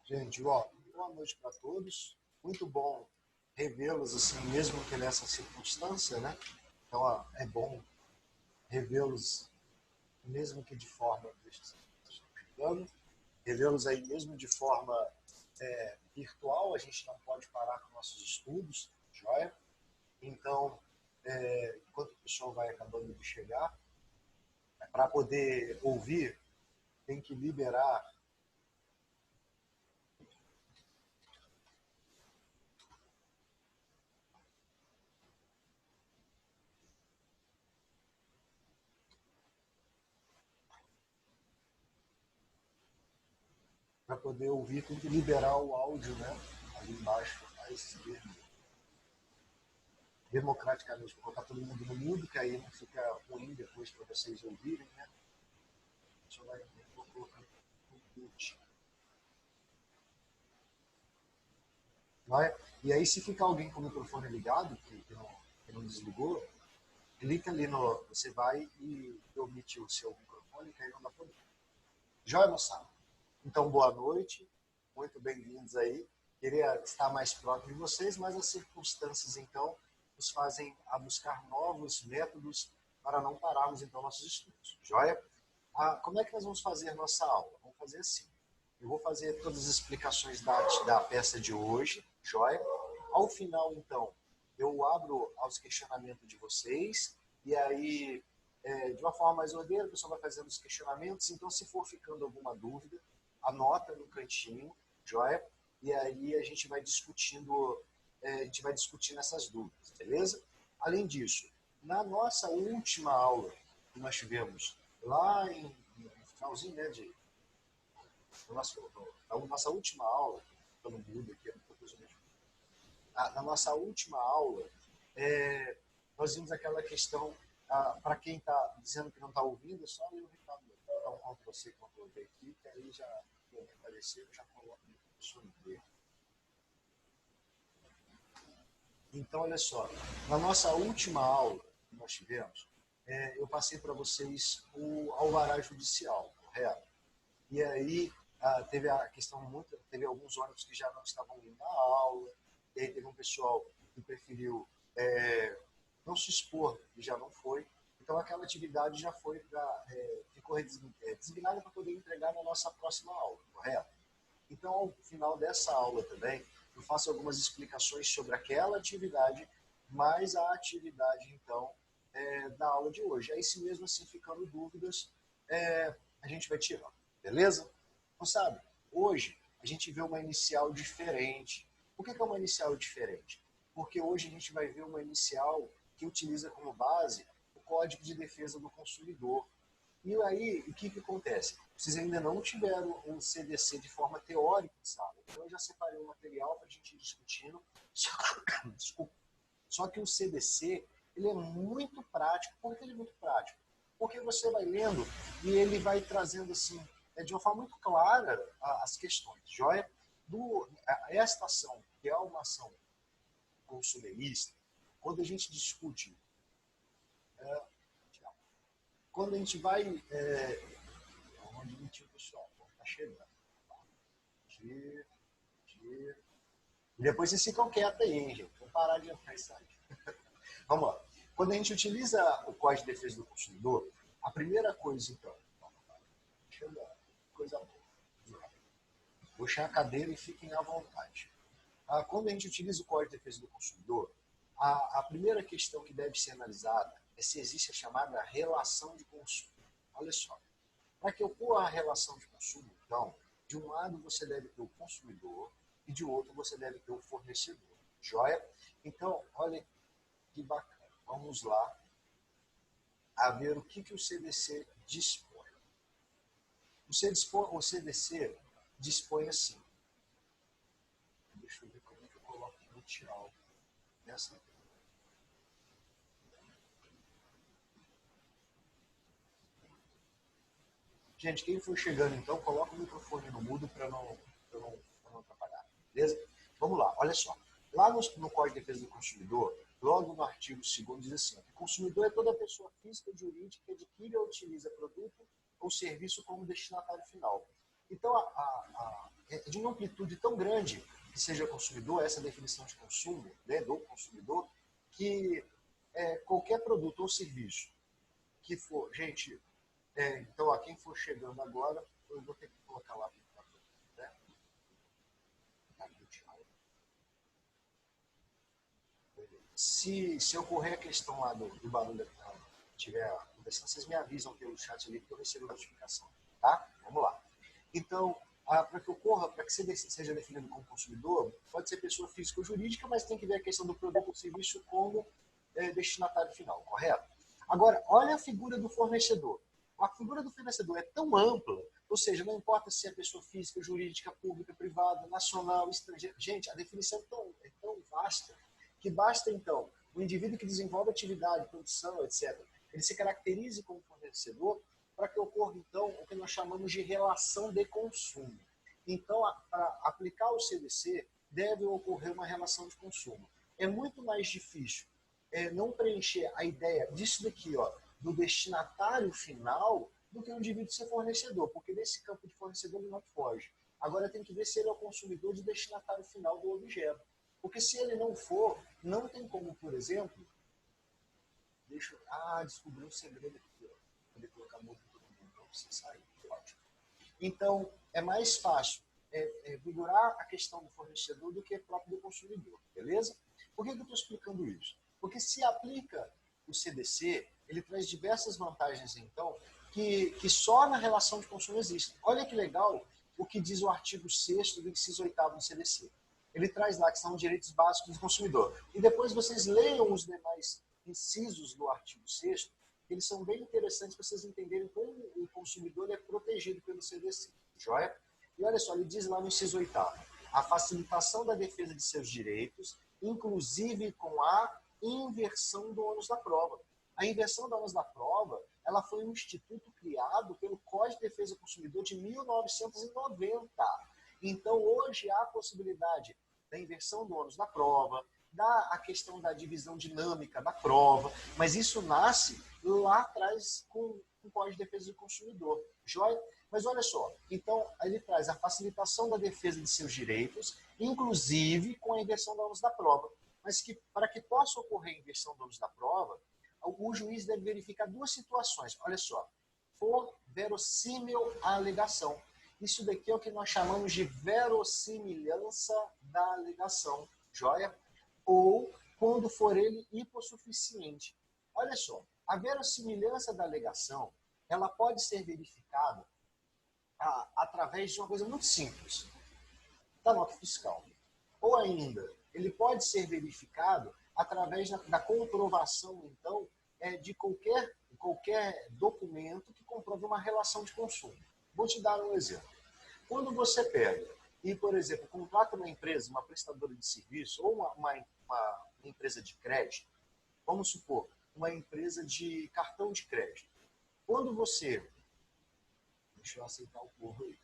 Gente, ó, boa noite para todos. Muito bom revê-los assim, mesmo que nessa circunstância, né? Então, ó, é bom revê-los, mesmo que de forma, revê-los aí mesmo de forma virtual. A gente não pode parar com nossos estudos, joia? Então, enquanto o pessoal vai acabando de chegar, para poder ouvir, tem que liberar para poder ouvir, tem que liberar o áudio, né? Ali embaixo, à esquerda. Democraticamente, colocar todo mundo no mudo, que aí não fica ruim depois para vocês ouvirem, né? Só vai colocando no mute. Vai? E aí, se ficar alguém com o microfone ligado, que não desligou, clica ali no. Você vai e omite o seu microfone, que aí não dá problema. Joia, moçada? Então, boa noite, muito bem-vindos aí. Queria estar mais próximo de vocês, mas as circunstâncias, então, nos fazem a buscar novos métodos para não pararmos, então, nossos estudos. Joia? Como é que nós vamos fazer nossa aula? Vamos fazer assim. Eu vou fazer todas as explicações da peça de hoje, joia? Ao final, então, eu abro aos questionamentos de vocês, e aí, de uma forma mais ordeira, o pessoal vai fazendo os questionamentos, então, se for ficando alguma dúvida, anota no cantinho, joia? E aí a gente vai discutindo, a gente vai discutindo essas dúvidas, beleza? Além disso, na nossa última aula que nós tivemos lá no finalzinho, né, na nossa última aula, estou no mudo aqui, na nossa última aula, nós vimos aquela questão, para quem está dizendo que não está ouvindo, é só ler o recado. Então, Ctrl-C, Ctrl-V aqui, que aí já apareceu, já coloca no professor ver. Então, olha só, na nossa última aula que nós tivemos, eu passei para vocês o alvará judicial, correto? E aí teve a questão muito, teve alguns ônibus que já não estavam indo à aula, e aí teve um pessoal que preferiu não se expor e já não foi. Então aquela atividade já foi ficou designada para poder entregar na nossa próxima aula, correto? Então ao final dessa aula também eu faço algumas explicações sobre aquela atividade, mais a atividade então da aula de hoje. Aí se mesmo assim ficando dúvidas, a gente vai tirando, beleza? Então sabe, hoje a gente vê uma inicial diferente. Por que é uma inicial diferente? Porque hoje a gente vai ver uma inicial que utiliza como base o Código de Defesa do Consumidor. E aí, o que acontece? Vocês ainda não tiveram um CDC de forma teórica, sabe? Então eu já separei um material para a gente ir discutindo. Desculpa. Só que o CDC, ele é muito prático. Por que ele é muito prático? Porque você vai lendo e ele vai trazendo assim, de uma forma muito clara as questões. Joia? Esta ação, que é uma ação consumerista, quando a gente discute, quando a gente vai. Onde mentiu o pessoal? Está chegando. Tira, tira. E depois vocês ficam quietos aí, hein, gente? Vamos parar de entrar e sair. Vamos lá. Quando a gente utiliza o Código de Defesa do Consumidor, a primeira coisa, então, coisa boa. Puxar a cadeira e fiquem à vontade. Quando a gente utiliza o Código de Defesa do Consumidor, a primeira questão que deve ser analisada é se existe a chamada relação de consumo. Olha só, para que ocorra a relação de consumo, então, de um lado você deve ter o consumidor e de outro você deve ter o fornecedor. Joia? Então, olha que bacana. Vamos lá a ver o que o CDC dispõe. O CDC dispõe assim. Deixa eu ver como é que eu coloco o inicial nessa. Gente, quem for chegando então, coloca o microfone no mudo para não atrapalhar. Beleza? Vamos lá, olha só. Lá no Código de Defesa do Consumidor, logo no artigo 2º, diz assim: o consumidor é toda pessoa física ou jurídica que adquire ou utiliza produto ou serviço como destinatário final. Então, é de uma amplitude tão grande que seja consumidor, essa definição de consumo, né, do consumidor, que qualquer produto ou serviço que for, gente, então, quem for chegando agora, eu vou ter que colocar lá, né? Se ocorrer a questão lá do barulho, tiver conversando, vocês me avisam pelo chat ali, que eu recebo a notificação, tá? Vamos lá. Então, para que ocorra, para que seja definido como consumidor, pode ser pessoa física ou jurídica, mas tem que ver a questão do produto ou serviço como destinatário final, correto? Agora, olha a figura do fornecedor. A figura do fornecedor é tão ampla, ou seja, não importa se é pessoa física, jurídica, pública, privada, nacional, estrangeira. Gente, a definição é tão vasta que basta, então, o indivíduo que desenvolve atividade, produção, etc., ele se caracterize como fornecedor para que ocorra, então, o que nós chamamos de relação de consumo. Então, para aplicar o CDC, deve ocorrer uma relação de consumo. É muito mais difícil não preencher a ideia disso daqui, ó, do destinatário final, do que o indivíduo ser fornecedor, porque nesse campo de fornecedor ele não foge. Agora tem que ver se ele é o consumidor de destinatário final do objeto. Porque se ele não for, não tem como, por exemplo, descobri um segredo aqui, ó. Poder colocar a música todo mundo, não precisa sair, ótimo. Então, é mais fácil vigorar a questão do fornecedor do que próprio do consumidor, beleza? Por que eu estou explicando isso? Porque se aplica o CDC, ele traz diversas vantagens, então, que só na relação de consumo existem. Olha que legal o que diz o artigo 6º do inciso 8º do CDC. Ele traz lá que são direitos básicos do consumidor. E depois vocês leiam os demais incisos do artigo 6º, que eles são bem interessantes para vocês entenderem como o consumidor é protegido pelo CDC. Joia? E olha só, ele diz lá no inciso 8º, a facilitação da defesa de seus direitos, inclusive com a inversão do ônus da prova. A inversão do ônus da prova, ela foi um instituto criado pelo Código de Defesa do Consumidor de 1990. Então, hoje há a possibilidade da inversão do ônus da prova, a questão da divisão dinâmica da prova, mas isso nasce lá atrás com o Código de Defesa do Consumidor. Joia? Mas olha só, então ele traz a facilitação da defesa de seus direitos, inclusive com a inversão do ônus da prova. Mas que para que possa ocorrer a inversão do ônus da prova, o juiz deve verificar duas situações. Olha só, for verossímil a alegação. Isso daqui é o que nós chamamos de verossimilhança da alegação. Joia? Ou quando for ele hipossuficiente. Olha só, a verossimilhança da alegação, ela pode ser verificada através de uma coisa muito simples, da nota fiscal. Ou ainda, ele pode ser verificado através da comprovação, então, de qualquer documento que comprove uma relação de consumo. Vou te dar um exemplo. Quando você pega e, por exemplo, contrata uma empresa, uma prestadora de serviço ou uma empresa de crédito, vamos supor, uma empresa de cartão de crédito. Quando você... Deixa eu aceitar o povo aí.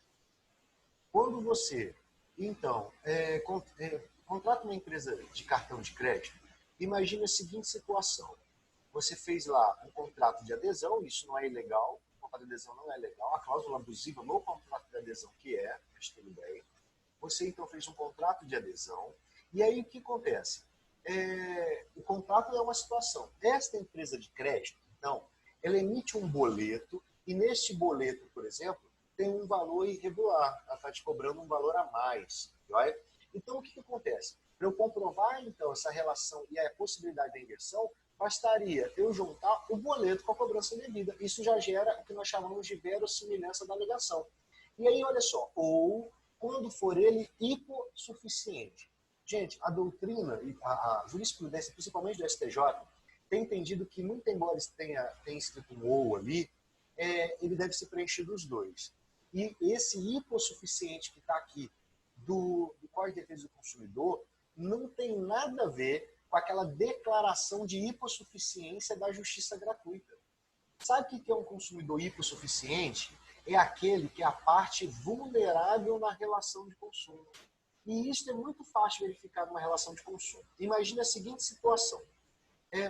Quando você, então, contrata uma empresa de cartão de crédito, imagine a seguinte situação. Você fez lá um contrato de adesão, isso não é ilegal, o contrato de adesão não é legal, a cláusula abusiva no contrato de adesão que mas tudo bem. Você, então, fez um contrato de adesão, e aí o que acontece? O contrato é uma situação. Esta empresa de crédito, então, ela emite um boleto, e neste boleto, por exemplo, tem um valor irregular, ela está te cobrando um valor a mais. Right? Então, o que acontece? Para eu comprovar, então, essa relação e a possibilidade da inversão, bastaria eu juntar o boleto com a cobrança devida. Isso já gera o que nós chamamos de verossimilhança da alegação. E aí, olha só, ou quando for ele hipossuficiente. Gente, a doutrina, a jurisprudência, principalmente do STJ, tem entendido que, muito embora tenha escrito um ou ali, ele deve ser preenchido os dois. E esse hipossuficiente que está aqui do Código de Defesa do Consumidor não tem nada a ver com aquela declaração de hipossuficiência da justiça gratuita. Sabe o que é um consumidor hipossuficiente? É aquele que é a parte vulnerável na relação de consumo. E isso é muito fácil verificar numa relação de consumo. Imagine a seguinte situação.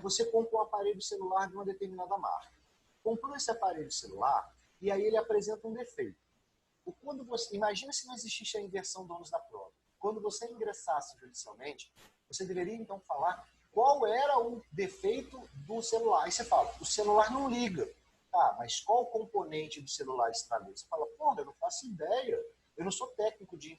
Você compra um aparelho celular de uma determinada marca. Comprou esse aparelho celular e aí ele apresenta um defeito. Imagina se não existisse a inversão do ônus da prova. Quando você ingressasse judicialmente, você deveria então falar qual era o defeito do celular. Aí você fala, o celular não liga. Tá, mas qual componente do celular estragou? Você fala, porra, eu não faço ideia. Eu não sou técnico de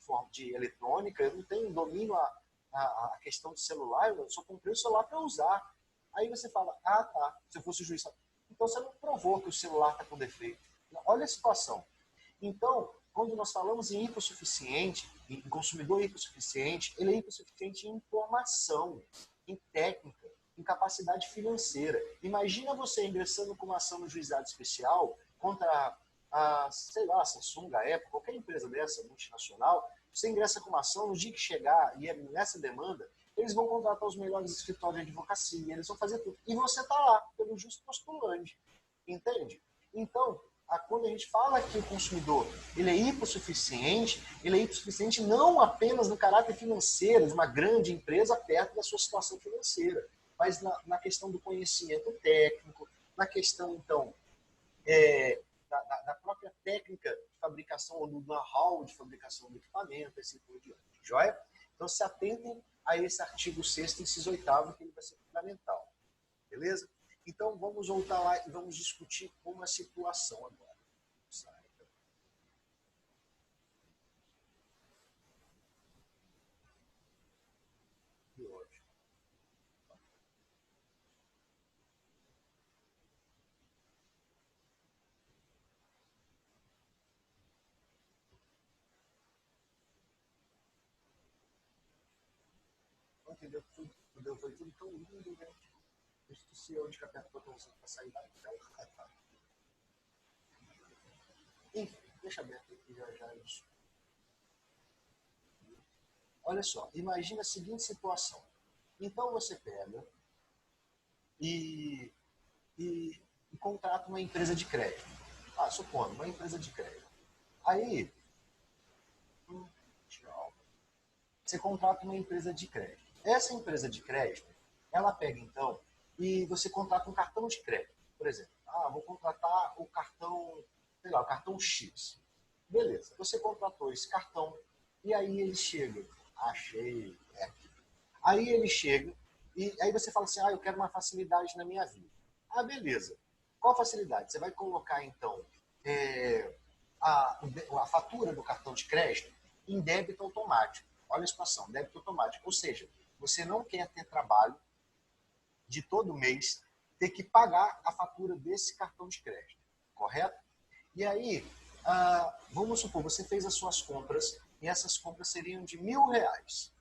eletrônica, eu não tenho domínio a questão do celular, eu só comprei o celular para usar. Aí você fala, ah, tá, se eu fosse o juiz, então você não provou que o celular está com defeito. Olha a situação. Então, quando nós falamos em hipossuficiente, em consumidor hipossuficiente, ele é hipossuficiente em informação, em técnica, em capacidade financeira. Imagina você ingressando com uma ação no juizado especial contra a, sei lá, a Samsung, a Apple, qualquer empresa dessa, multinacional, você ingressa com uma ação, no dia que chegar, e é nessa demanda, eles vão contratar os melhores escritórios de advocacia, eles vão fazer tudo. E você está lá, pelo justo postulante. Entende? Então, quando a gente fala que o consumidor ele é hipossuficiente não apenas no caráter financeiro de uma grande empresa perto da sua situação financeira, mas na questão do conhecimento técnico, na questão, então, da própria técnica de fabricação, ou do know-how de fabricação do equipamento, assim por diante. Joia? Então, se atentem a esse artigo 6º, inciso 8º, que ele vai ser fundamental. Beleza? Então, vamos voltar lá e vamos discutir uma situação agora. Entendeu? Foi tudo tão lindo, né? Eu esqueci onde que aperta o botãozinho para sair da tela. Enfim, deixa aberto aqui já isso. Olha só, imagina a seguinte situação. Então você pega e, e contrata uma empresa de crédito. Supondo, uma empresa de crédito. Aí, você contrata uma empresa de crédito. Essa empresa de crédito, ela pega então e você contrata um cartão de crédito. Por exemplo, vou contratar o cartão, sei lá, o cartão X. Beleza, você contratou esse cartão e aí ele chega, achei, aqui. Aí ele chega e aí você fala assim, eu quero uma facilidade na minha vida. Beleza. Qual facilidade? Você vai colocar então a fatura do cartão de crédito em débito automático. Olha a situação, débito automático. Ou seja, você não quer ter trabalho de todo mês ter que pagar a fatura desse cartão de crédito, correto? E aí, vamos supor, você fez as suas compras e essas compras seriam de R$ 1.000.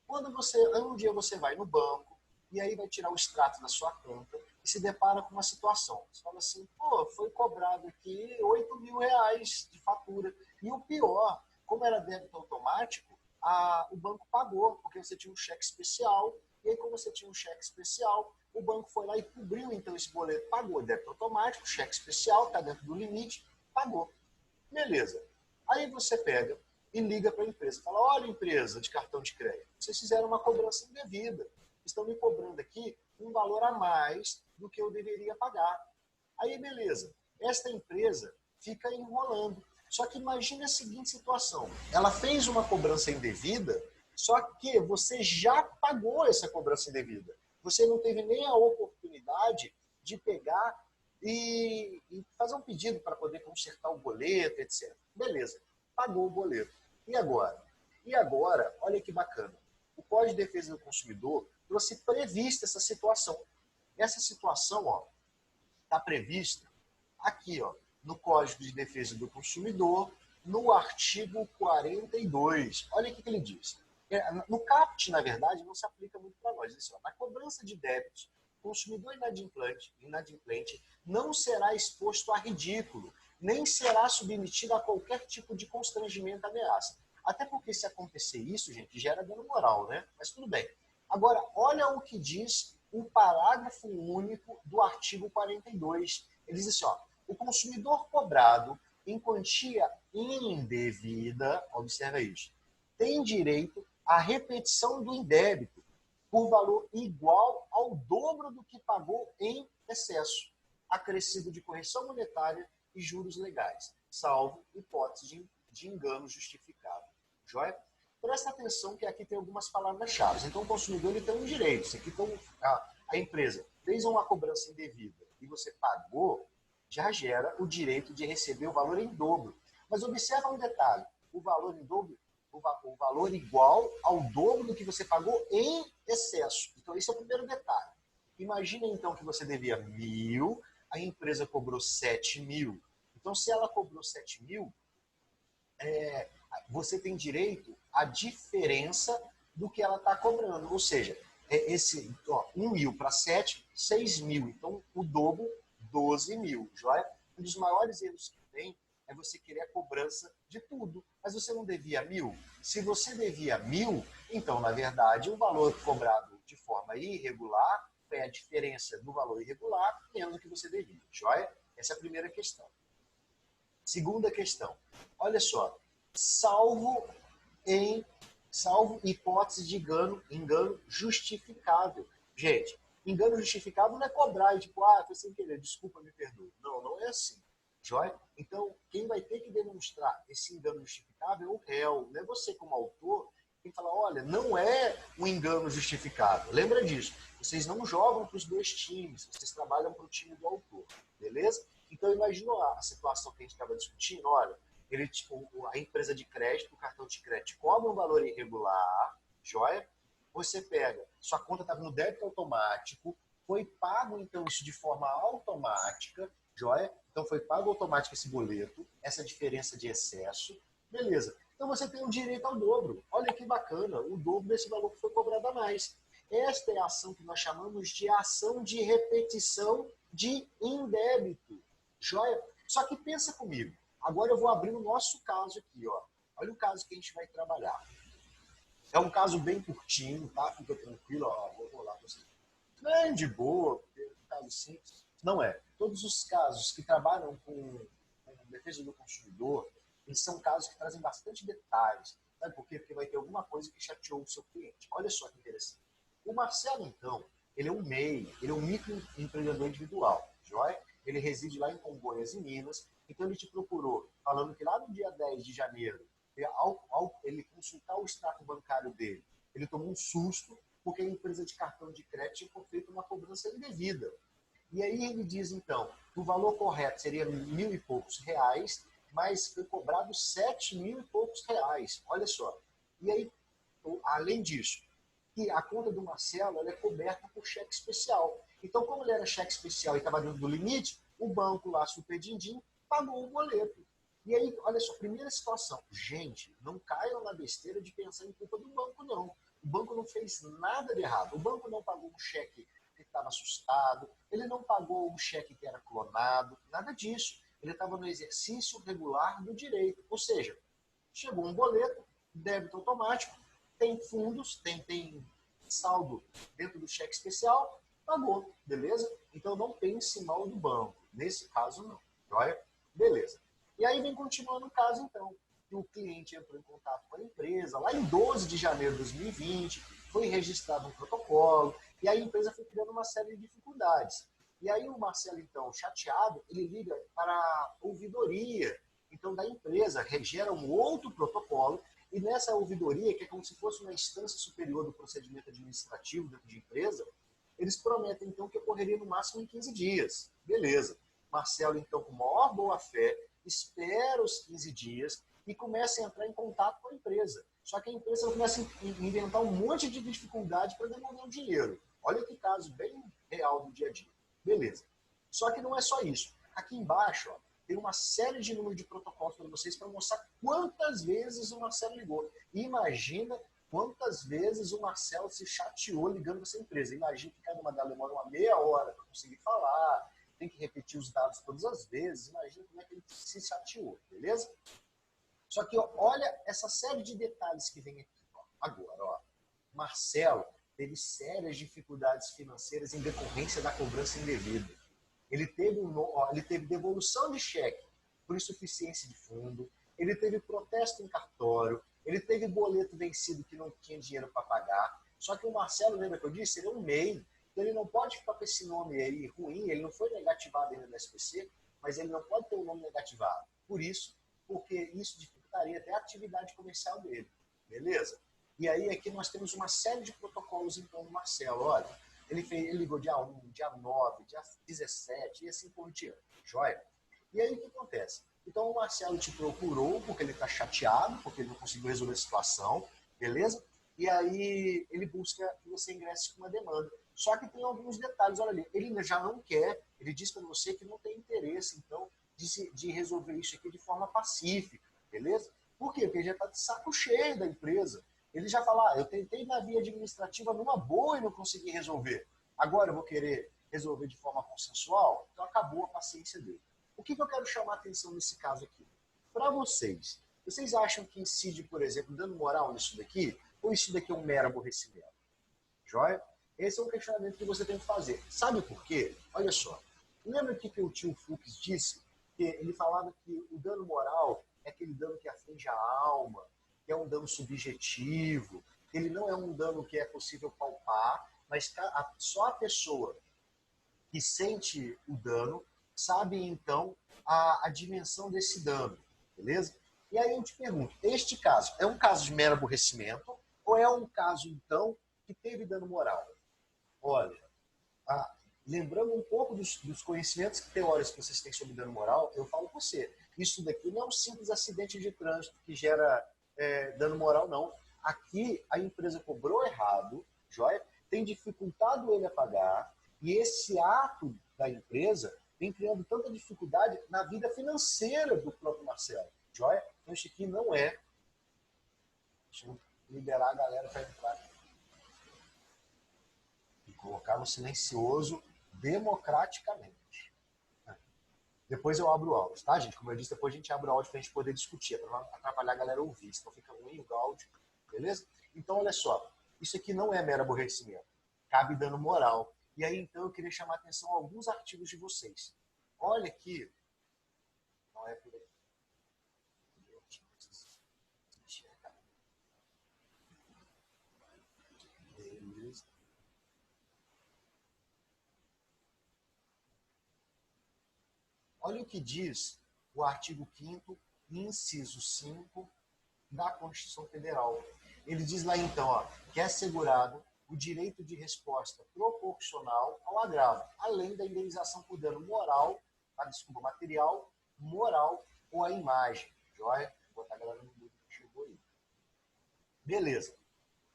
Um dia você vai no banco e aí vai tirar o extrato da sua conta e se depara com uma situação. Você fala assim, foi cobrado aqui R$ 8.000 de fatura. E o pior, como era débito automático, o banco pagou, porque você tinha um cheque especial, e aí como você tinha um cheque especial, o banco foi lá e cobriu então esse boleto, pagou, débito automático, cheque especial, está dentro do limite, pagou. Beleza. Aí você pega e liga para a empresa, fala, olha empresa de cartão de crédito, vocês fizeram uma cobrança indevida, estão me cobrando aqui um valor a mais do que eu deveria pagar. Aí beleza, esta empresa fica enrolando. Só que imagine a seguinte situação, ela fez uma cobrança indevida, só que você já pagou essa cobrança indevida. Você não teve nem a oportunidade de pegar e fazer um pedido para poder consertar o boleto, etc. Beleza, pagou o boleto. E agora? E agora, olha que bacana, o Código de Defesa do Consumidor trouxe prevista essa situação. Essa situação está prevista aqui, no Código de Defesa do Consumidor, no artigo 42. Olha o que ele diz. No CAPT, na verdade, não se aplica muito para nós. Diz na cobrança de débitos, o consumidor inadimplente não será exposto a ridículo, nem será submetido a qualquer tipo de constrangimento ou ameaça. Até porque se acontecer isso, gente, gera dano moral, né? Mas tudo bem. Agora, olha o que diz o parágrafo único do artigo 42. Ele diz assim, o consumidor cobrado em quantia indevida, observa isso, tem direito à repetição do indébito por valor igual ao dobro do que pagou em excesso, acrescido de correção monetária e juros legais, salvo hipótese de engano justificado. Joia? Presta atenção que aqui tem algumas palavras-chave. Então, o consumidor ele tem um direito. Se aqui a empresa fez uma cobrança indevida e você pagou, já gera o direito de receber o valor em dobro. Mas observa um detalhe: o valor em dobro, o valor igual ao dobro do que você pagou em excesso. Então, esse é o primeiro detalhe. Imagina, então, que você devia 1.000, a empresa cobrou 7.000. Então, se ela cobrou 7.000, você tem direito à diferença do que ela está cobrando. Ou seja, 1.000 para 7, 6.000. Então, o dobro, 12.000. Joia? Um dos maiores erros que tem é você querer a cobrança de tudo. Mas você não devia 1.000? Se você devia 1.000, então, na verdade, o valor cobrado de forma irregular é a diferença do valor irregular menos do que você devia. Joia? Essa é a primeira questão. Segunda questão. Olha só. Salvo hipótese de engano justificável. Gente, engano justificável não é cobrar e tipo, foi sem querer, desculpa, me perdoe. Não, não é assim. Joia? Então, quem vai ter que demonstrar esse engano justificável é o réu. Não é você como autor tem que falar, olha, não é um engano justificável. Lembra disso. Vocês não jogam para os dois times, vocês trabalham para o time do autor. Beleza? Então, imagina a situação que a gente estava discutindo. Olha, a empresa de crédito, o cartão de crédito, cobra um valor irregular, joia? Você pega, sua conta estava no débito automático, foi pago, então, isso de forma automática, joia? Então, foi pago automático esse boleto, essa diferença de excesso, beleza. Então, você tem um direito ao dobro. Olha que bacana, o dobro desse valor que foi cobrado a mais. Esta é a ação que nós chamamos de ação de repetição de indébito. Joia? Só que pensa comigo. Agora eu vou abrir o nosso caso aqui. Ó. Olha o caso que a gente vai trabalhar. É um caso bem curtinho, tá? Fica tranquilo. Ó, vou rolar para vocês. Não é de boa, é um caso simples. Não é. Todos os casos que trabalham com defesa do consumidor, eles são casos que trazem bastante detalhes. Sabe por quê? Porque vai ter alguma coisa que chateou o seu cliente. Olha só que interessante. O Marcelo, então, ele é um MEI, ele é um microempreendedor individual, joia? Ele reside lá em Congonhas, em Minas. Então, ele te procurou, falando que lá no dia 10 de janeiro, ao ele consultar o extrato bancário dele, ele tomou um susto, porque a empresa de cartão de crédito tinha feito uma cobrança indevida. E aí ele diz, então, que o valor correto seria 1.000 e poucos reais, mas foi cobrado 7.000 e poucos reais. Olha só. E aí, além disso, que a conta do Marcelo ela é coberta por cheque especial. Então, como ele era cheque especial e estava dentro do limite, o banco lá, Super Dindim, pagou o boleto. E aí, olha só, primeira situação. Gente, não caiam na besteira de pensar em culpa do banco, não. O banco não fez nada de errado. O banco não pagou um cheque que estava assustado, ele não pagou um cheque que era clonado, nada disso. Ele estava no exercício regular do direito. Ou seja, chegou um boleto, débito automático, tem fundos, tem saldo dentro do cheque especial, pagou, beleza? Então não pense mal do banco. Nesse caso, não. Joia? Beleza. E aí vem continuando o caso, então, que o cliente entrou em contato com a empresa, lá em 12 de janeiro de 2020, foi registrado um protocolo, e aí a empresa foi criando uma série de dificuldades. E aí o Marcelo, então, chateado, ele liga para a ouvidoria, então, da empresa, gera um outro protocolo, e nessa ouvidoria, que é como se fosse uma instância superior do procedimento administrativo dentro de empresa, eles prometem, então, que ocorreria no máximo em 15 dias. Beleza. Marcelo, então, com maior boa-fé, espera os 15 dias e começa a entrar em contato com a empresa. Só que a empresa começa a inventar um monte de dificuldade para devolver o dinheiro. Olha que caso bem real do dia a dia. Beleza. Só que não é só isso. Aqui embaixo, ó, tem uma série de números de protocolos para vocês para mostrar quantas vezes o Marcelo ligou. E imagina quantas vezes o Marcelo se chateou ligando para essa empresa. Imagina que cada uma delas demora uma meia hora para conseguir falar, tem que repetir os dados todas as vezes. Imagina como é que ele se chateou, beleza? Só que ó, olha essa série de detalhes que vem aqui. Ó. Agora, ó, Marcelo teve sérias dificuldades financeiras em decorrência da cobrança indevida. Ele teve devolução de cheque por insuficiência de fundo, ele teve protesto em cartório, ele teve boleto vencido que não tinha dinheiro para pagar. Só que o Marcelo, lembra que eu disse? Ele é um MEI, então ele não pode ficar com esse nome aí ruim, ele não foi negativado ainda no SPC, mas ele não pode ter o nome negativado. Por isso, porque isso dificultaria até a atividade comercial dele. Beleza? E aí aqui nós temos uma série de protocolos em torno do Marcelo. Olha, ele ligou dia 1, dia 9, dia 17 e assim por diante. Joia? E aí o que acontece? Então o Marcelo te procurou porque ele está chateado, porque ele não conseguiu resolver a situação, beleza? E aí ele busca que você ingresse com uma demanda. Só que tem alguns detalhes, olha ali, ele já não quer, ele diz para você que não tem interesse, então, de resolver isso aqui de forma pacífica, beleza? Por quê? Porque ele já está de saco cheio da empresa. Ele já fala, eu tentei na via administrativa numa boa e não consegui resolver. Agora eu vou querer resolver de forma consensual? Então acabou a paciência dele. O que eu quero chamar a atenção nesse caso aqui? Para vocês, vocês acham que incide, por exemplo, dando moral nisso daqui? Ou isso daqui é um mero aborrecimento? Joia? Esse é um questionamento que você tem que fazer. Sabe por quê? Olha só. Lembra o que o tio Fux disse? Que ele falava que o dano moral é aquele dano que aflige a alma, que é um dano subjetivo, que ele não é um dano que é possível palpar, mas só a pessoa que sente o dano sabe, então, a dimensão desse dano. Beleza? E aí eu te pergunto, este caso é um caso de mero aborrecimento ou é um caso, então, que teve dano moral? Olha, lembrando um pouco dos conhecimentos teóricos que vocês têm sobre dano moral, eu falo com você, isso daqui não é um simples acidente de trânsito que gera dano moral, não. Aqui a empresa cobrou errado, joia? Tem dificultado ele a pagar, e esse ato da empresa vem criando tanta dificuldade na vida financeira do próprio Marcelo, joia? Então isso aqui não é... Deixa eu liberar a galera para entrar e colocar no silencioso democraticamente. Depois eu abro o áudio, tá, gente? Como eu disse, depois a gente abre o áudio para a gente poder discutir, para não atrapalhar a galera ouvir, senão fica ruim o áudio, beleza? Então, olha só, isso aqui não é mero aborrecimento, cabe dano moral. E aí, então, eu queria chamar a atenção a alguns artigos de vocês. Olha aqui, não é por aqui. Beleza. Olha o que diz o artigo 5º, inciso 5 da Constituição Federal. Ele diz lá então, ó, que é assegurado o direito de resposta proporcional ao agravo, além da indenização por dano moral, desculpa, material, moral ou à imagem. Joia? Vou botar a galera no grupo que chegou aí. Beleza.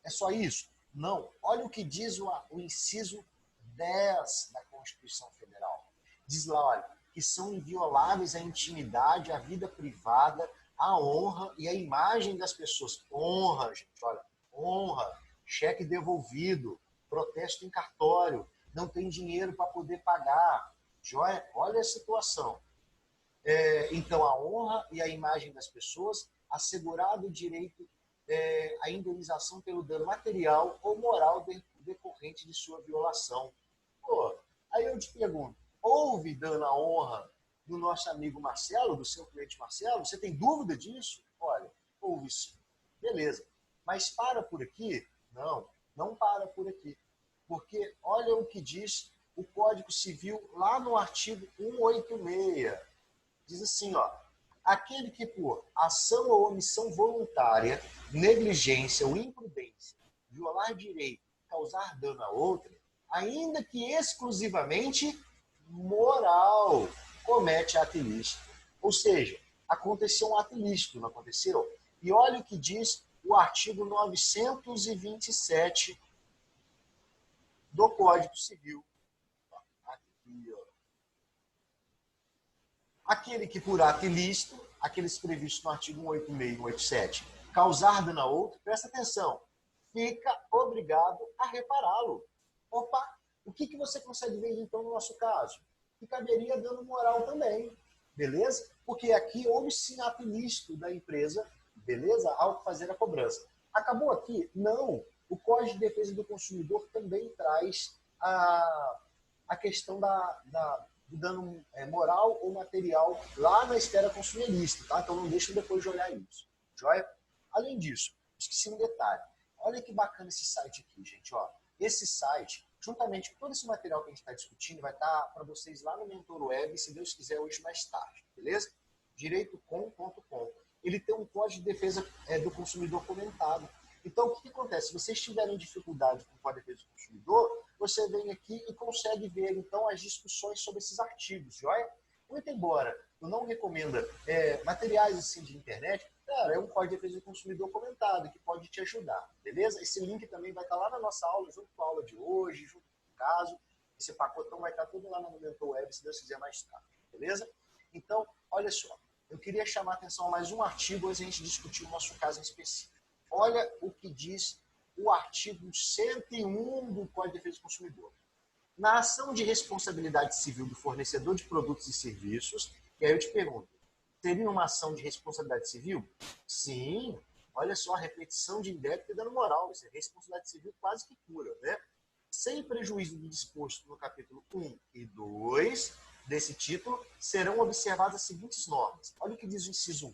É só isso? Não. Olha o que diz o inciso 10 da Constituição Federal. Diz lá, olha, que são invioláveis a intimidade, a vida privada, a honra e a imagem das pessoas. Honra, gente, olha, honra, cheque devolvido, protesto em cartório, não tem dinheiro para poder pagar. Joia? Olha a situação. Então, a honra e a imagem das pessoas, assegurado o direito à indenização pelo dano material ou moral decorrente de sua violação. Pô, aí eu te pergunto, houve dano à honra do nosso amigo Marcelo, do seu cliente Marcelo? Você tem dúvida disso? Olha, houve sim. Beleza. Mas para por aqui? Não, não para por aqui. Porque olha o que diz o Código Civil lá no artigo 186. Diz assim, ó, aquele que por ação ou omissão voluntária, negligência ou imprudência, violar direito, causar dano a outra, ainda que exclusivamente moral, comete ato ilícito. Ou seja, aconteceu um ato ilícito, não aconteceu? E olha o que diz o artigo 927 do Código Civil. Aqui, ó. Aquele que por ato ilícito, aqueles previstos no artigo 186 e 187, causar dano a outro, presta atenção, fica obrigado a repará-lo. Opa, o que você consegue ver então no nosso caso? Que caberia dano moral também, beleza? Porque aqui houve sim ato ilícito da empresa, beleza? Ao fazer a cobrança. Acabou aqui? Não. O Código de Defesa do Consumidor também traz a questão do dano moral ou material lá na esfera consumerista, tá? Então não deixem depois de olhar isso. Joia? Além disso, esqueci um detalhe. Olha que bacana esse site aqui, gente. Ó, esse site, juntamente com todo esse material que a gente está discutindo, vai estar para vocês lá no Mentor Web, se Deus quiser, hoje mais tarde, beleza? direitocom.com. ele tem um Código de Defesa do Consumidor comentado. Então, o que acontece? Se vocês tiverem dificuldade com o Código de Defesa do Consumidor, você vem aqui e consegue ver, então, as discussões sobre esses artigos, joia? Muito embora eu não recomenda materiais assim de internet, cara, é um Código de Defesa do Consumidor comentado, que pode te ajudar, beleza? Esse link também vai estar lá na nossa aula, junto com a aula de hoje, junto com o caso. Esse pacotão vai estar tudo lá no Mentor Web, se Deus quiser mais tarde, beleza? Então, olha só, eu queria chamar a atenção a mais um artigo antes de a gente discutir o nosso caso em específico. Olha o que diz o artigo 101 do Código de Defesa do Consumidor. Na ação de responsabilidade civil do fornecedor de produtos e serviços, e aí eu te pergunto, seria uma ação de responsabilidade civil? Sim, olha só, a repetição de indébito e dano moral, isso é responsabilidade civil quase que pura, né? Sem prejuízo do disposto no capítulo 1 e 2 desse título, serão observadas as seguintes normas. Olha o que diz o inciso 1.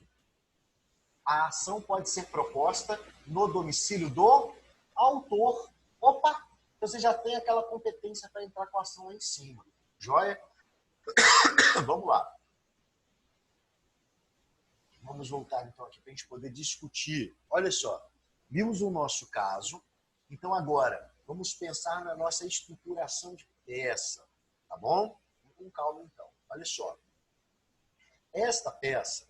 A ação pode ser proposta no domicílio do autor. Opa! Você já tem aquela competência para entrar com a ação lá em cima. Joia? Vamos lá. Vamos voltar então aqui para a gente poder discutir. Olha só, vimos o nosso caso. Então agora, vamos pensar na nossa estruturação de peça. Tá bom? Com calma então. Olha só. Esta peça,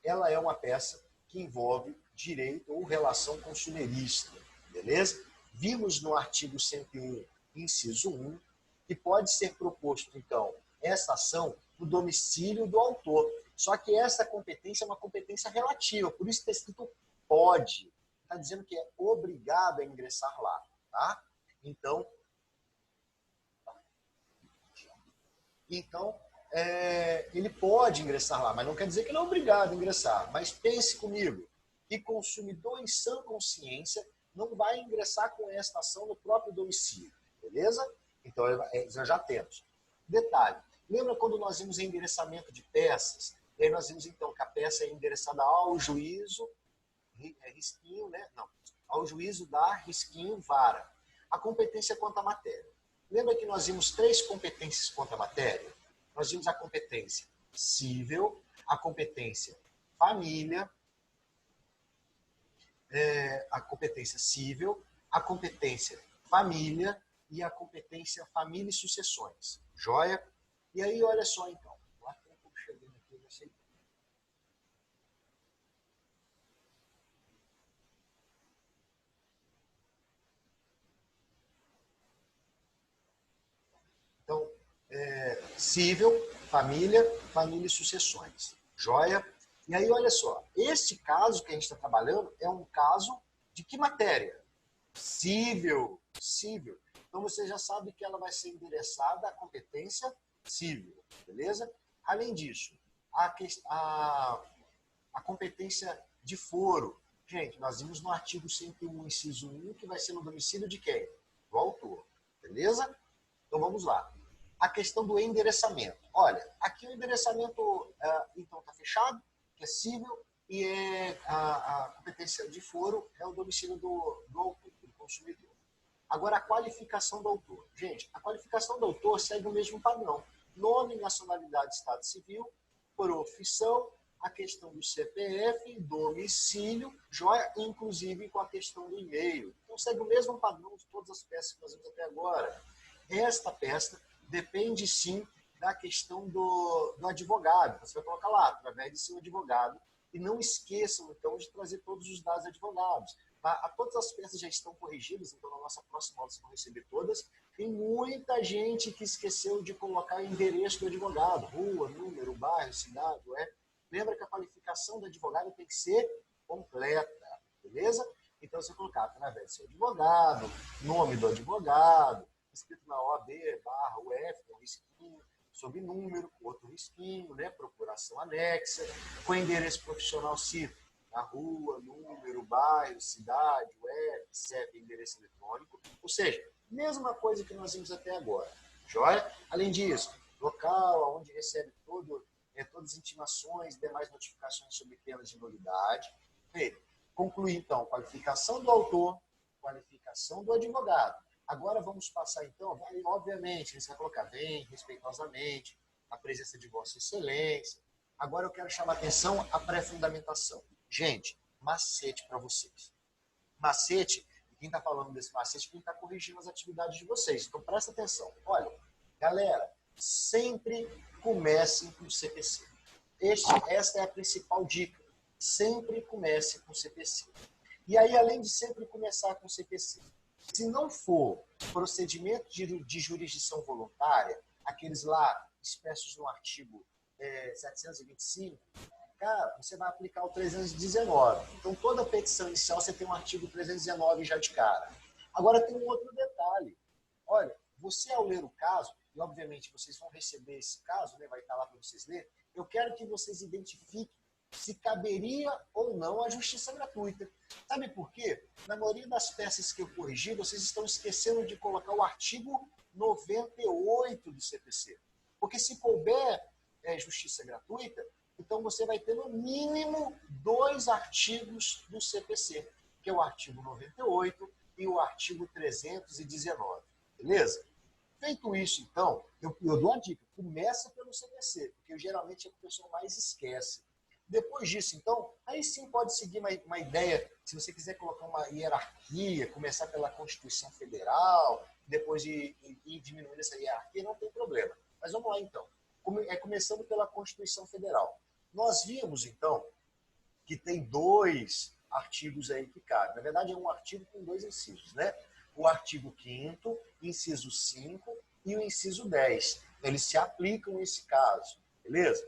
ela é uma peça que envolve direito ou relação consumerista, beleza? Vimos no artigo 101, inciso 1, que pode ser proposto, então, essa ação no domicílio do autor. Só que essa competência é uma competência relativa, por isso está escrito pode. Está dizendo que é obrigado a ingressar lá, tá? Então, ele pode ingressar lá, mas não quer dizer que ele é obrigado a ingressar. Mas pense comigo, que consumidor em sã consciência não vai ingressar com esta ação no próprio domicílio, beleza? Então, nós já temos. Detalhe, lembra quando nós vimos endereçamento de peças? E aí nós vimos, então, que a peça é endereçada ao juízo, risquinho, né? Não, ao juízo da risquinho vara. A competência quanto à matéria. Lembra que nós vimos 3 competências quanto à matéria? Nós vimos a competência cível, a competência família, a competência família e a competência família e sucessões. Joia? E aí, olha só então. Então, cível, família e sucessões. Joia? E aí, olha só, este caso que a gente está trabalhando é um caso de que matéria? Cível. Então, você já sabe que ela vai ser endereçada à competência cível, beleza? Além disso, a competência de foro. Gente, nós vimos no artigo 101, inciso 1, que vai ser no domicílio de quem? Do autor, beleza? Então, vamos lá. A questão do endereçamento. Olha, aqui o endereçamento, então, está fechado, que é cível, e a competência de foro é o domicílio do autor, do consumidor. Agora, a qualificação do autor. Gente, a qualificação do autor segue o mesmo padrão. Nome, nacionalidade, estado civil, profissão, a questão do CPF, domicílio, joia, inclusive com a questão do e-mail. Então, segue o mesmo padrão de todas as peças que nós vimos até agora. Esta peça depende, sim, da questão do advogado. Você vai colocar lá, através de seu advogado. E não esqueçam, então, de trazer todos os dados advogados. Todas as peças já estão corrigidas, então, na nossa próxima aula vocês vão receber todas. Tem muita gente que esqueceu de colocar o endereço do advogado. Rua, número, bairro, cidade, Lembra que a qualificação do advogado tem que ser completa, beleza? Então, você colocar através do seu advogado, nome do advogado, escrito na OAB, /UF, um risquinho, sob número, outro risquinho, né? Procuração anexa, com endereço profissional cívico, na rua, número, bairro, cidade, UF, CEP, endereço eletrônico. Ou seja, mesma coisa que nós vimos até agora. Joia? Além disso, local onde recebe todas as intimações, demais notificações sobre penas de nulidade. Concluir, então, qualificação do autor, qualificação do advogado. Agora vamos passar, então, obviamente, você vai colocar bem, respeitosamente, a presença de Vossa Excelência, Agora eu quero chamar atenção à pré-fundamentação. Gente, macete para vocês. Macete, e quem está falando desse macete, quem está corrigindo as atividades de vocês. Então presta atenção. Olha, galera, sempre comecem com o CPC. Esta é a principal dica. Sempre comece com o CPC. E aí, além de sempre começar com o CPC, se não for procedimento de jurisdição voluntária, aqueles lá expressos no artigo 725, cara, você vai aplicar o 319. Então, toda petição inicial você tem um artigo 319 já de cara. Agora, tem um outro detalhe. Olha, você ao ler o caso, e obviamente vocês vão receber esse caso, né, vai estar lá para vocês lerem, eu quero que vocês identifiquem se caberia ou não a justiça gratuita. Sabe por quê? Na maioria das peças que eu corrigi, vocês estão esquecendo de colocar o artigo 98 do CPC. Porque se couber justiça gratuita, então você vai ter no mínimo 2 artigos do CPC, que é o artigo 98 e o artigo 319. Beleza? Feito isso, então, eu dou a dica, começa pelo CPC, porque geralmente é o que a pessoa mais esquece. Depois disso, então, aí sim pode seguir uma ideia, se você quiser colocar uma hierarquia, começar pela Constituição Federal, depois ir diminuindo essa hierarquia, não tem problema. Mas vamos lá, então. Começando pela Constituição Federal. Nós vimos, então, que tem 2 artigos aí que cabem. Na verdade, é um artigo com 2 incisos, né? O artigo 5º, inciso 5 e o inciso 10. Eles se aplicam nesse caso, beleza?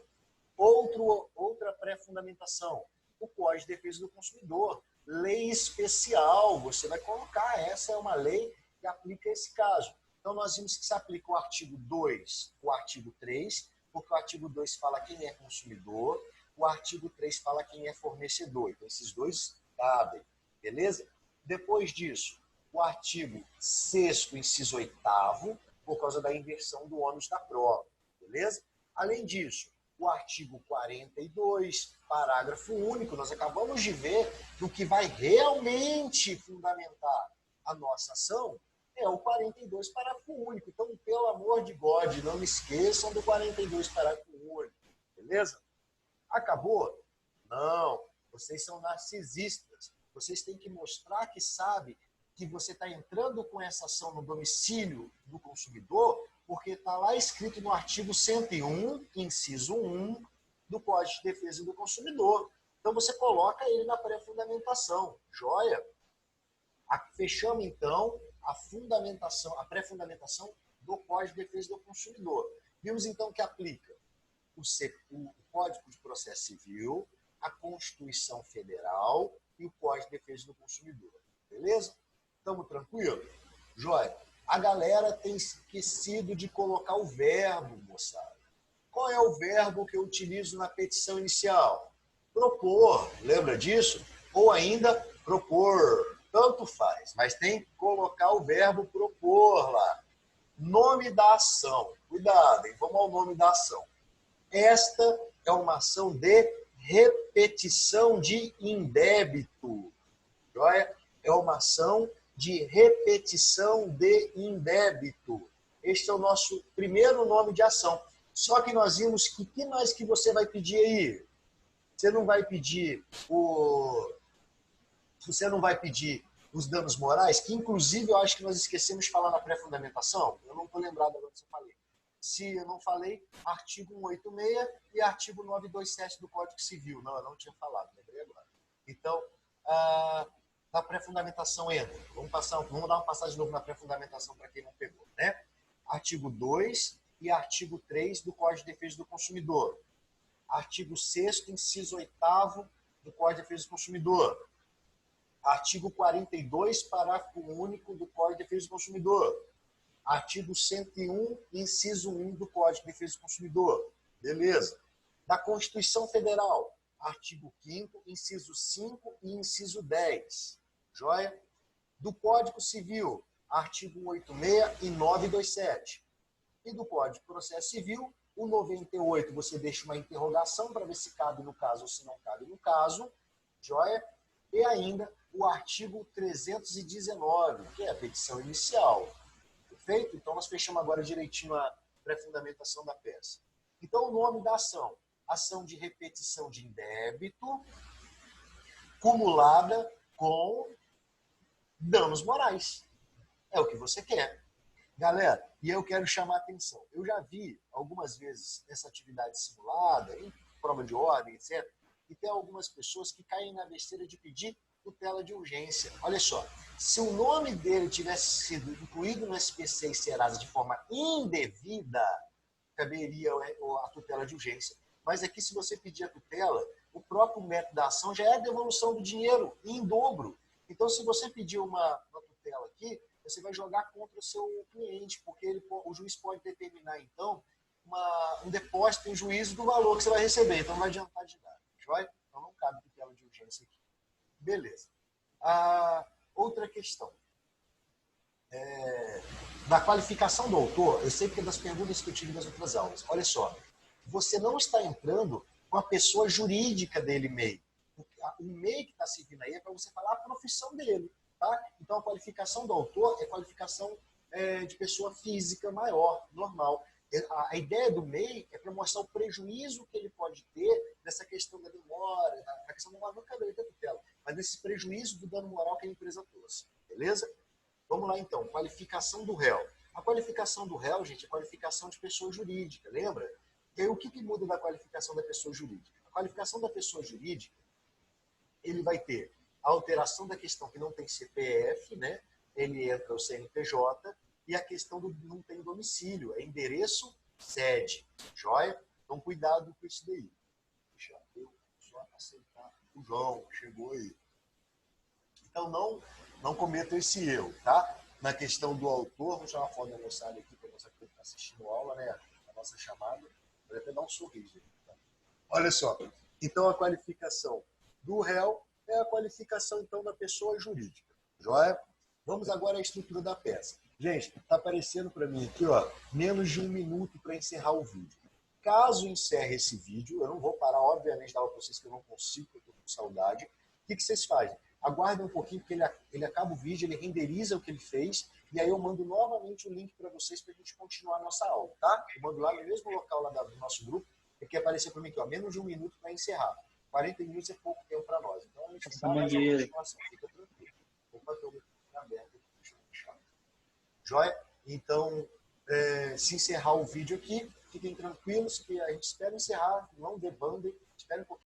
Outra pré-fundamentação, o Código de Defesa do Consumidor. Lei especial, você vai colocar, essa é uma lei que aplica esse caso. Então, nós vimos que se aplica o artigo 2, o artigo 3, porque o artigo 2 fala quem é consumidor, o artigo 3 fala quem é fornecedor. Então, esses 2 cabem, beleza? Depois disso, o artigo 6º, inciso 8º, por causa da inversão do ônus da prova, beleza? Além disso, o artigo 42, parágrafo único, nós acabamos de ver que o que vai realmente fundamentar a nossa ação é o 42, parágrafo único. Então, pelo amor de God, não me esqueçam do 42, parágrafo único, beleza? Acabou? Não, vocês são narcisistas. Vocês têm que mostrar que sabe que você está entrando com essa ação no domicílio do consumidor, porque está lá escrito no artigo 101, inciso 1, do Código de Defesa do Consumidor. Então, você coloca ele na pré-fundamentação. Joia? Fechamos, então, a pré-fundamentação do Código de Defesa do Consumidor. Vimos, então, que aplica o Código de Processo Civil, a Constituição Federal e o Código de Defesa do Consumidor. Beleza? Estamos tranquilos? Joia. A galera tem esquecido de colocar o verbo, moçada. Qual é o verbo que eu utilizo na petição inicial? Propor. Lembra disso? Ou ainda, propor. Tanto faz, mas tem que colocar o verbo propor lá. Nome da ação. Cuidado, hein? Vamos ao nome da ação. Esta é uma ação de repetição de indébito. Joia? É uma ação de repetição de indébito. Este é o nosso primeiro nome de ação. Só que nós vimos que mais que você vai pedir aí? Você não vai pedir os danos morais, que inclusive eu acho que nós esquecemos de falar na pré-fundamentação. Eu não estou lembrado agora se eu falei. Se eu não falei, artigo 186 e artigo 927 do Código Civil. Não, eu não tinha falado, lembrei agora. Então, na pré-fundamentação entra. Vamos dar uma passagem de novo na pré-fundamentação para quem não pegou, né? Artigo 2 e artigo 3 do Código de Defesa do Consumidor. Artigo 6º, inciso 8º do Código de Defesa do Consumidor. Artigo 42, parágrafo único do Código de Defesa do Consumidor. Artigo 101, inciso 1 do Código de Defesa do Consumidor. Beleza. Da Constituição Federal, artigo 5º, inciso 5 e inciso 10. Joia? Do Código Civil, artigo 186 e 927. E do Código de Processo Civil, o 98, você deixa uma interrogação para ver se cabe no caso ou se não cabe no caso. Joia? E ainda o artigo 319, que é a petição inicial. Perfeito? Então, nós fechamos agora direitinho a pré-fundamentação da peça. Então, o nome da ação. ação de repetição de indébito cumulada com danos morais. É o que você quer. Galera, e eu quero chamar a atenção. Eu já vi algumas vezes essa atividade simulada, em prova de ordem, etc., e tem algumas pessoas que caem na besteira de pedir tutela de urgência. Olha só, se o nome dele tivesse sido incluído no SPC e Serasa de forma indevida, caberia a tutela de urgência. Mas aqui, se você pedir a tutela, o próprio método da ação já é a devolução do dinheiro em dobro. Então, se você pedir uma tutela aqui, você vai jogar contra o seu cliente, porque o juiz pode determinar, então, um depósito em juízo do valor que você vai receber. Então, não vai adiantar de nada. Joia? Então, não cabe tutela de urgência aqui. Beleza. Outra questão. Da qualificação do autor, eu sei que é das perguntas que eu tive nas outras aulas. Olha só, você não está entrando com a pessoa jurídica dele, MEI. O MEI que está servindo aí é para você falar a profissão dele. Tá? Então, a qualificação do autor é qualificação de pessoa física maior, normal. A ideia do MEI é para mostrar o prejuízo que ele pode ter nessa questão da demora, na questão da não cadeia da tutela, mas nesse prejuízo do dano moral que a empresa trouxe. Beleza? Vamos lá, então. Qualificação do réu. A qualificação do réu, gente, é qualificação de pessoa jurídica, lembra? E aí, o que muda da qualificação da pessoa jurídica? A qualificação da pessoa jurídica, ele vai ter a alteração da questão que não tem CPF, né? Ele entra o CNPJ, e a questão do não tem domicílio, é endereço, sede. Joia? Então, cuidado com isso daí. Deixa eu só aceitar. O João chegou aí. Então, não cometam esse erro, tá? Na questão do autor, vou chamar a foto da moçada aqui para mostrar que está assistindo a aula, né? A nossa chamada. Vou até dar um sorriso. Tá? Olha só. Então, a qualificação do réu é a qualificação, então, da pessoa jurídica. Joia? Vamos agora à estrutura da peça. Gente, está aparecendo para mim aqui, ó, menos de 1 minuto para encerrar o vídeo. Caso encerre esse vídeo, eu não vou parar, obviamente, dar para vocês que eu não consigo, porque eu estou com saudade. O que vocês fazem? Aguardem um pouquinho, porque ele acaba o vídeo, ele renderiza o que ele fez, e aí eu mando novamente o link para vocês para a gente continuar a nossa aula, tá? Eu mando lá no mesmo local lá do nosso grupo, que apareceu para mim aqui, ó, menos de 1 minuto para encerrar. 40 minutos é pouco tempo para nós. Então a gente dá mais uma continuação, fica tranquilo. Vou bater o microfone aberto, deixa eu fechar. Joia? Então, se encerrar o vídeo aqui, fiquem tranquilos que a gente espera encerrar, não debandem, espere um pouquinho.